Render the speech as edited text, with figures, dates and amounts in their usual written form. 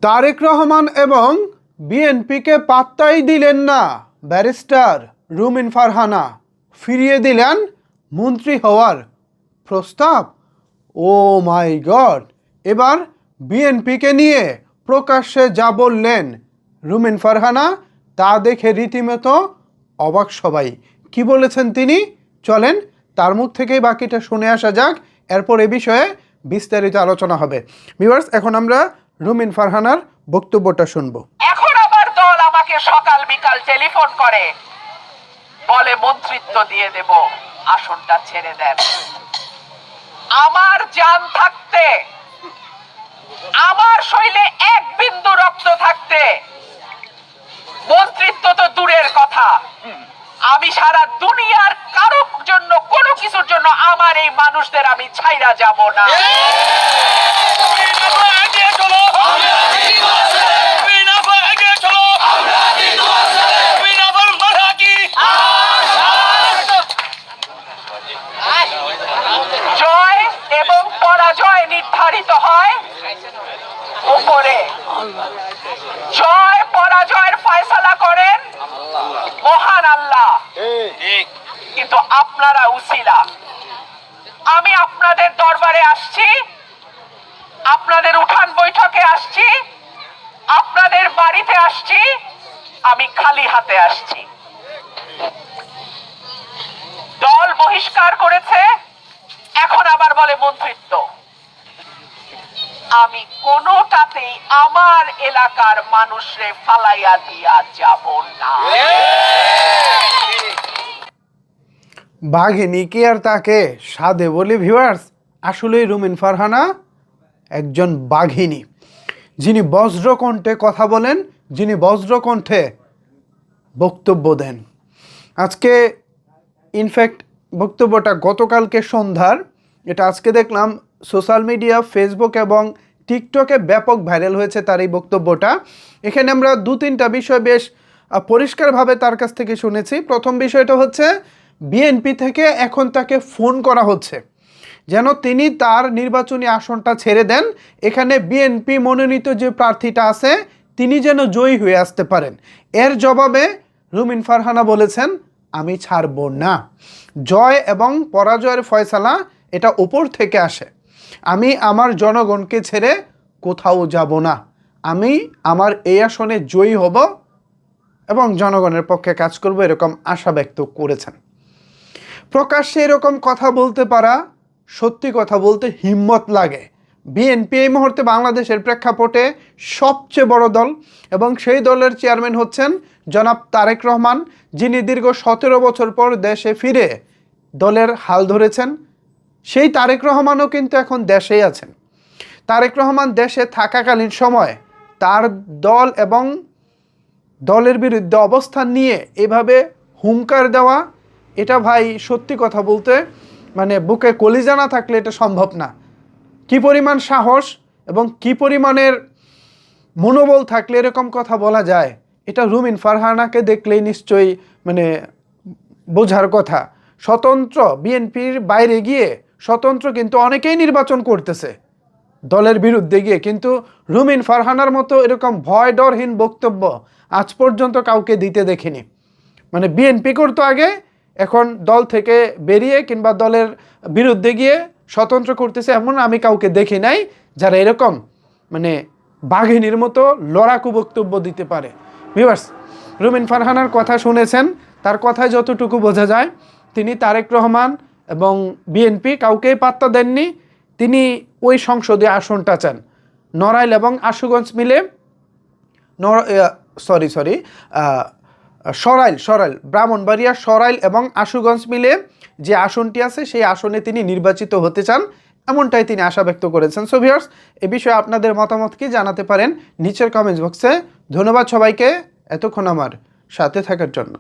তারেক রহমান এবং বিএনপিকে পাত্তাই দিলেন না ব্যারিস্টার রুমিন ফারহানা, ফিরিয়ে দিলেন মন্ত্রী হওয়ার প্রস্তাব। ও মাই গড! এবার বিএনপিকে নিয়ে প্রকাশ্যে যা বললেন রুমিন ফারহানা, তা দেখে রীতিমতো অবাক সবাই। কি বলেছেন তিনি? চলেন তার মুখ থেকেই বাকিটা শুনে আসা যাক, এরপর এ বিষয়ে বিস্তারিত আলোচনা হবে। ভিউয়ার্স, এখন আমরা রুমিন ফারহানার বক্তব্যটা শুনবো। এখন আবার দল আমাকে সকাল বিকাল টেলিফোন করে, বলে মন্ত্রিত্ব দিয়ে দেব, আসনটা ছেড়ে দেন। আমার জান থাকতে, আমার শরীরে এক বিন্দু রক্ত থাকতে মন্ত্রিত্ব তো দূরের কথা, আমি সারা দুনিয়ার কারোর জন্য কোনো কিছুর জন্য আমার এই মানুষদের আমি ছাইরা যাব না। জয় এবং পরাজয় নির্ধারিত হয় উপরে, জয় পরাজয়ের ফয়সালা করেন মহান আল্লাহ। কিন্তু আপনারা উসিলা, আমি আপনাদের দরবারে আসছি, আপনাদের উঠান বৈঠকে আসছি, আপনাদের বাড়িতে আসছি, আমি খালি হাতে আসছি। দল বহিষ্কার করেছে, এখন আবার বলে মন্ত্রিত্ব। আমি কোনোটাতেই আমার এলাকার মানুষরে ফালাইয়া দিয়া যাব না। বাঘিনী কি আর তাকে সাধে বলি? ভিউয়ার্স, আসলে রুমিন ফারহানা একজন বাঘিনী, যিনি বজ্রকণ্ঠে কথা বলেন, যিনি বজ্রকণ্ঠে বক্তব্য দেন। আজকে ইনফ্যাক্ট বক্তব্যটা গতকালকে সন্ধ্যার, এটা আজকে দেখলাম সোশ্যাল মিডিয়া, ফেসবুক এবং টিকটকে ব্যাপক ভাইরাল হয়েছে তার এই বক্তব্যটা। এখানে আমরা দু তিনটা বিষয় বেশ পরিষ্কারভাবে তার কাছ থেকে শুনেছি। প্রথম বিষয়টা হচ্ছে, বিএনপি থেকে এখন তাকে ফোন করা হচ্ছে যেন তিনি তার নির্বাচনী আসনটা ছেড়ে দেন, এখানে বিএনপি মনোনীত যে প্রার্থীটা আছে তিনি যেন জয়ী হয়ে আসতে পারেন। এর জবাবে রুমিন ফারহানা বলেছেন, আমি ছাড়ব না। জয় এবং পরাজয়ের ফয়সালা এটা উপর থেকে আসে, আমি আমার জনগণকে ছেড়ে কোথাও যাব না, আমি আমার এই আসনে জয়ী হব এবং জনগণের পক্ষে কাজ করব, এরকম আশা ব্যক্ত করেছেন। প্রকাশ্যে এরকম কথা বলতে পারা, সত্যি কথা বলতে হিম্মত লাগে। বিএনপি এই মুহূর্তে বাংলাদেশের প্রেক্ষাপটে সবচেয়ে বড় দল এবং সেই দলের চেয়ারম্যান হচ্ছেন জনাব তারেক রহমান, যিনি দীর্ঘ 17 বছর পর দেশে ফিরে দলের হাল ধরেছেন। সেই তারেক রহমানও কিন্তু এখন দেশেই আছেন। তারেক রহমান দেশে থাকাকালীন সময় তার দল এবং দলের বিরুদ্ধে অবস্থান নিয়ে এভাবে হুঙ্কার দেওয়া, এটা ভাই সত্যি কথা বলতে মানে বুকে কলিজা না থাকলে এটা সম্ভব না। কি পরিমাণ সাহস এবং কি পরিমাণের মনোবল থাকলে এরকম কথা বলা যায়, এটা রুমিন ফারহানাকে দেখলেই নিশ্চয়ই মানে বোঝার কথা। স্বতন্ত্র বিএনপির বাইরে গিয়ে স্বতন্ত্র কিন্তু অনেকেই নির্বাচন করতেছে দলের বিরুদ্ধে গিয়ে, কিন্তু রুমিন ফারহানার মতো এরকম ভয় ডরহীন বক্তব্য আজ পর্যন্ত কাউকে দিতে দেখিনি। মানে বিএনপি করতো আগে, এখন দল থেকে বেরিয়ে কিংবা দলের বিরুদ্ধে গিয়ে স্বতন্ত্র করতেছে, এমন আমি কাউকে দেখি নাই যারা এরকম মানে বাঘিনীর মতো লড়াকু বক্তব্য দিতে পারে। ভিউয়ার্স, রুমিন ফারহানার কথা শুনেছেন, তার কথায় যতটুকু বোঝা যায় তিনি তারেক রহমান এবং বিএনপি কাউকেই পাত্তা দেননি। তিনি ওই সংসদীয় আসনটা চান। নড়াইল এবং আশুগঞ্জ মিলে সরাইল ব্রাহ্মণবাড়িয়া, সরাইল এবং আশুগঞ্জ মিলে যে আসনটি আছে সেই আসনে তিনি নির্বাচিত হতে চান, এমনটাই তিনি আশা ব্যক্ত করেছেন। সো ভিউয়ার্স, এ বিষয়ে আপনাদের মতামত কি জানাতে পারেন নিচের কমেন্টস বক্সে। ধন্যবাদ সবাইকে এতক্ষণ আমার সাথে থাকার জন্য।